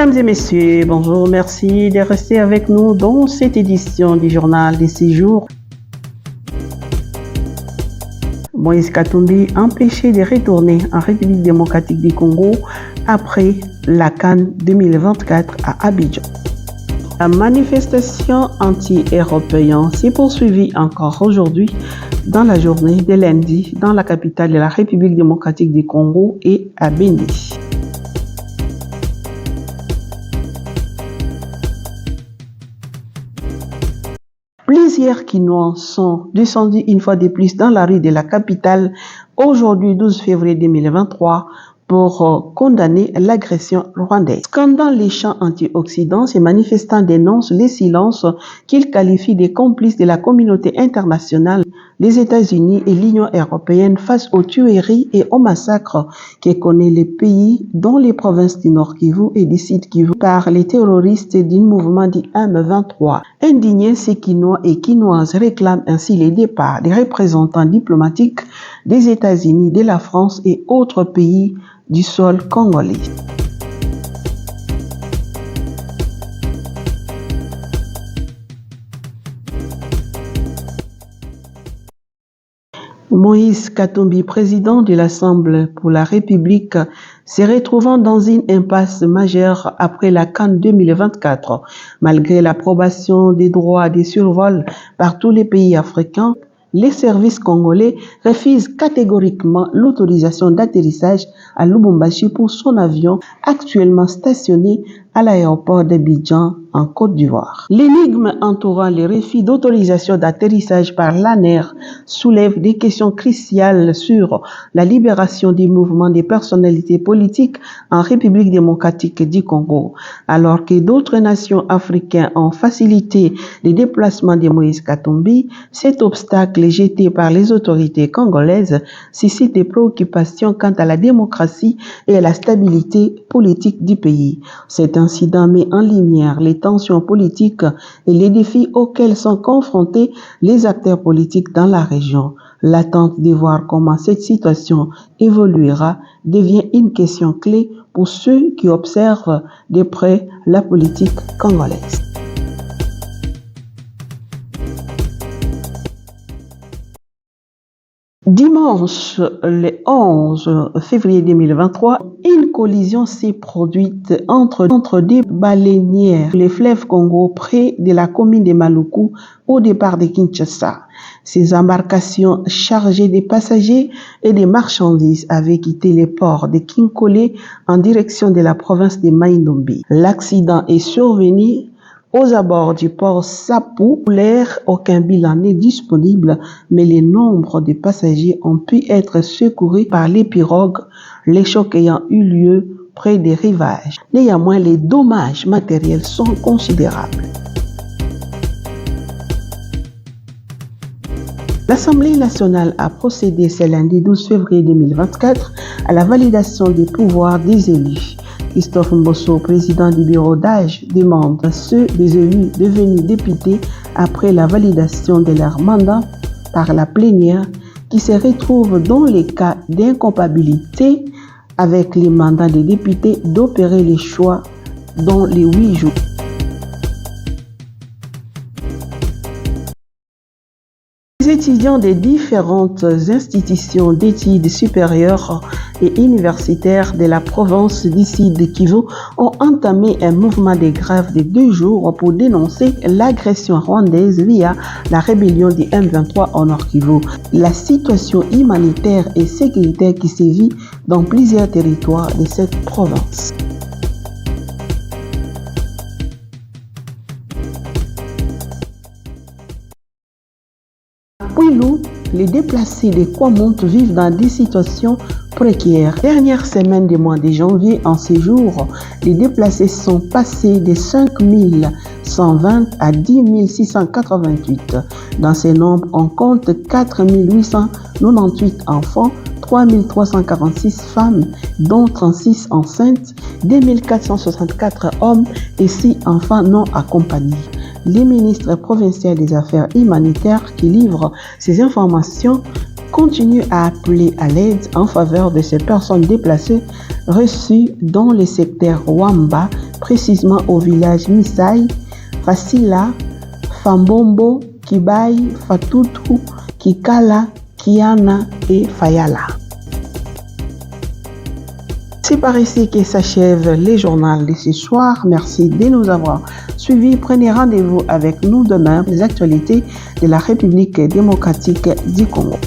Mesdames et messieurs, bonjour, merci de rester avec nous dans cette édition du journal des 6 jours. Moïse Katumbi empêché de retourner en République démocratique du Congo après la CAN 2024 à Abidjan. La manifestation anti-européenne s'est poursuivie encore aujourd'hui dans la journée de lundi dans la capitale de la République démocratique du Congo et à Beni. Plusieurs Kinois sont descendus une fois de plus dans la rue de la capitale aujourd'hui 12 février 2023 pour condamner l'agression rwandaise. Scandant les chants anti-Occident, ces manifestants dénoncent les silences qu'ils qualifient de complices de la communauté internationale, les États-Unis et l'Union européenne face aux tueries et aux massacres que connaît le pays dans les provinces du Nord Kivu et du Sud Kivu par les terroristes du mouvement dit M23. Indignés, ces Kinois et Kinoises réclament ainsi les départs des représentants diplomatiques des États-Unis, de la France et autres pays du sol congolais. Moïse Katumbi, président de l'Assemblée pour la République, se retrouvant dans une impasse majeure après la CAN 2024. Malgré l'approbation des droits de survol par tous les pays africains, les services congolais refusent catégoriquement l'autorisation d'atterrissage à Lubumbashi pour son avion actuellement stationné à l'aéroport d'Abidjan en Côte d'Ivoire. L'énigme entourant les refus d'autorisation d'atterrissage par l'ANER soulève des questions cruciales sur la libération du mouvement des personnalités politiques en République démocratique du Congo. Alors que d'autres nations africaines ont facilité les déplacements de Moïse Katumbi, cet obstacle jeté par les autorités congolaises suscite des préoccupations quant à la démocratie et à la stabilité politique du pays. Cet incident met en lumière les tensions politiques et les défis auxquels sont confrontés les acteurs politiques dans la région. L'attente de voir comment cette situation évoluera devient une question clé pour ceux qui observent de près la politique congolaise. Dimanche, le 11 février 2023, une collision s'est produite entre deux baleinières, les fleuves Congo, près de la commune de Maluku, au départ de Kinshasa. Ces embarcations chargées de passagers et de marchandises avaient quitté les ports de Kinkole en direction de la province de Mai-Ndombe. L'accident est survenu aux abords du port Sapou. Pour l'heure, aucun bilan n'est disponible, mais le nombre de passagers ont pu être secourus par les pirogues, les chocs ayant eu lieu près des rivages. Néanmoins, les dommages matériels sont considérables. L'Assemblée nationale a procédé ce lundi 12 février 2024 à la validation des pouvoirs des élus. Christophe Mbosso, président du bureau d'âge, demande à ceux des élus devenus députés après la validation de leur mandat par la plénière qui se retrouvent dans les cas d'incompatibilité avec les mandats des députés d'opérer les choix dans les 8 jours. Les étudiants des différentes institutions d'études supérieures et universitaires de la province du Sud Kivu ont entamé un mouvement de grève de 2 jours pour dénoncer l'agression rwandaise via la rébellion du M23 au Nord Kivu. La situation humanitaire et sécuritaire qui sévit dans plusieurs territoires de cette province. Les déplacés de Kwamont vivent dans des situations précaires. Dernière semaine du mois de janvier, en séjour, les déplacés sont passés de 5 120 à 10 688. Dans ces nombres, on compte 4 898 enfants, 3 346 femmes, dont 36 enceintes, 2 464 hommes et 6 enfants non accompagnés. Les ministres provinciaux des Affaires humanitaires qui livrent ces informations continuent à appeler à l'aide en faveur de ces personnes déplacées reçues dans le secteur Wamba, précisément au village Missaï, Fasila, Fambombo, Kibaï, Fatutu, Kikala, Kiana et Fayala. C'est par ici que s'achève les journaux de ce soir. Merci de nous avoir suivis. Prenez rendez-vous avec nous demain pour les actualités de la République démocratique du Congo.